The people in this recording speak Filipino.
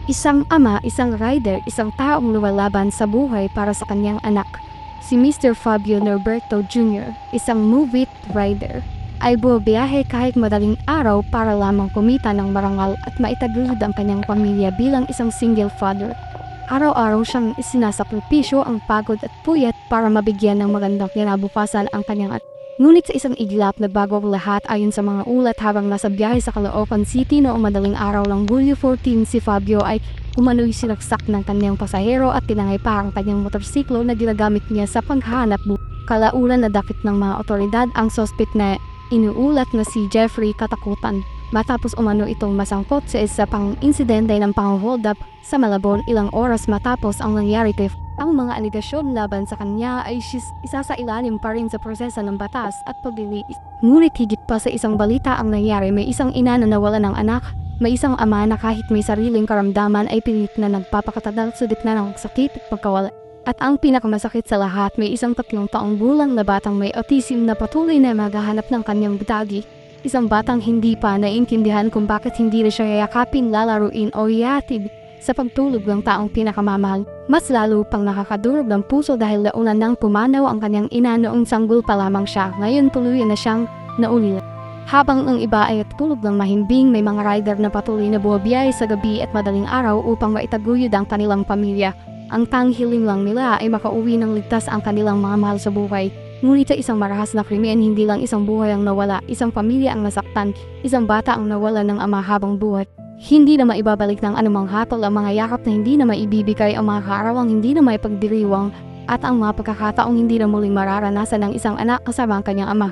Isang ama, isang rider, isang taong lumalaban sa buhay para sa kanyang anak. Si Mr. Fabio Norberto Jr., isang movie rider, ay bumabiyahe kahit madaling araw para lamang kumita ng marangal at maitaguyod ang kanyang pamilya bilang isang single father. Araw-araw siyang isinasakripisyo ang pagod at puyat para mabigyan ng magandang kinabukasan ang kanyang anak. Ngunit sa isang iglap na bago ang lahat ayon sa mga ulat habang nasa biyahe sa Caloocan City noong madaling araw ng Hulyo 14, si Fabio ay umano'y sinaksak ng kanyang pasahero at tinangay pa ang kanyang motorsiklo na ginagamit niya sa paghahanap buhay. Kalaunan na dakit ng mga otoridad ang sospek na inuulat na si Jeffrey Katakutan matapos umano itong masangkot sa isa pang insidente ng pang-hold up sa Malabon ilang oras matapos ang nangyari kay ang mga aligasyon laban sa kanya ay isasailalim pa rin sa proseso ng batas at paglilitis. Ngunit higit pa sa isang balita ang nangyari, may isang ina na nawala ng anak, may isang ama na kahit may sariling karamdaman ay pilit na nagpapakatadal sa gitna ng sakit at pagkawala. At ang pinakamasakit sa lahat, may isang 3 taong gulang na batang may autism na patuloy na maghahanap ng kanyang budagi. Isang batang hindi pa naiintindihan kung bakit hindi na siya yayakapin, lalaruin o ihatid sa pagtulog ng taong pinakamamahal. Mas lalo pang nakakadurog ng puso dahil naunan nang pumanaw ang kanyang ina noong sanggol pa lamang siya. Ngayon tuluyan na siyang naulila. Habang ang iba ay tulog ng mahimbing, may mga rider na patuloy na bumabiyahe sa gabi at madaling araw upang maitaguyod ang kanilang pamilya. Ang tanghiling lang nila ay makauwi ng ligtas ang kanilang mga mahal sa buhay. Ngunit sa isang marahas na krimen, hindi lang isang buhay ang nawala, isang pamilya ang nasaktan, isang bata ang nawala ng ama habang buhay. Hindi na maibabalik ng anumang hatol ang mga yakap na hindi na maibibigay, ang mga kaarawang hindi na maipagdiriwang, at ang mga pagkakataong hindi na muling mararanasan ng isang anak kasama ang kanyang ama.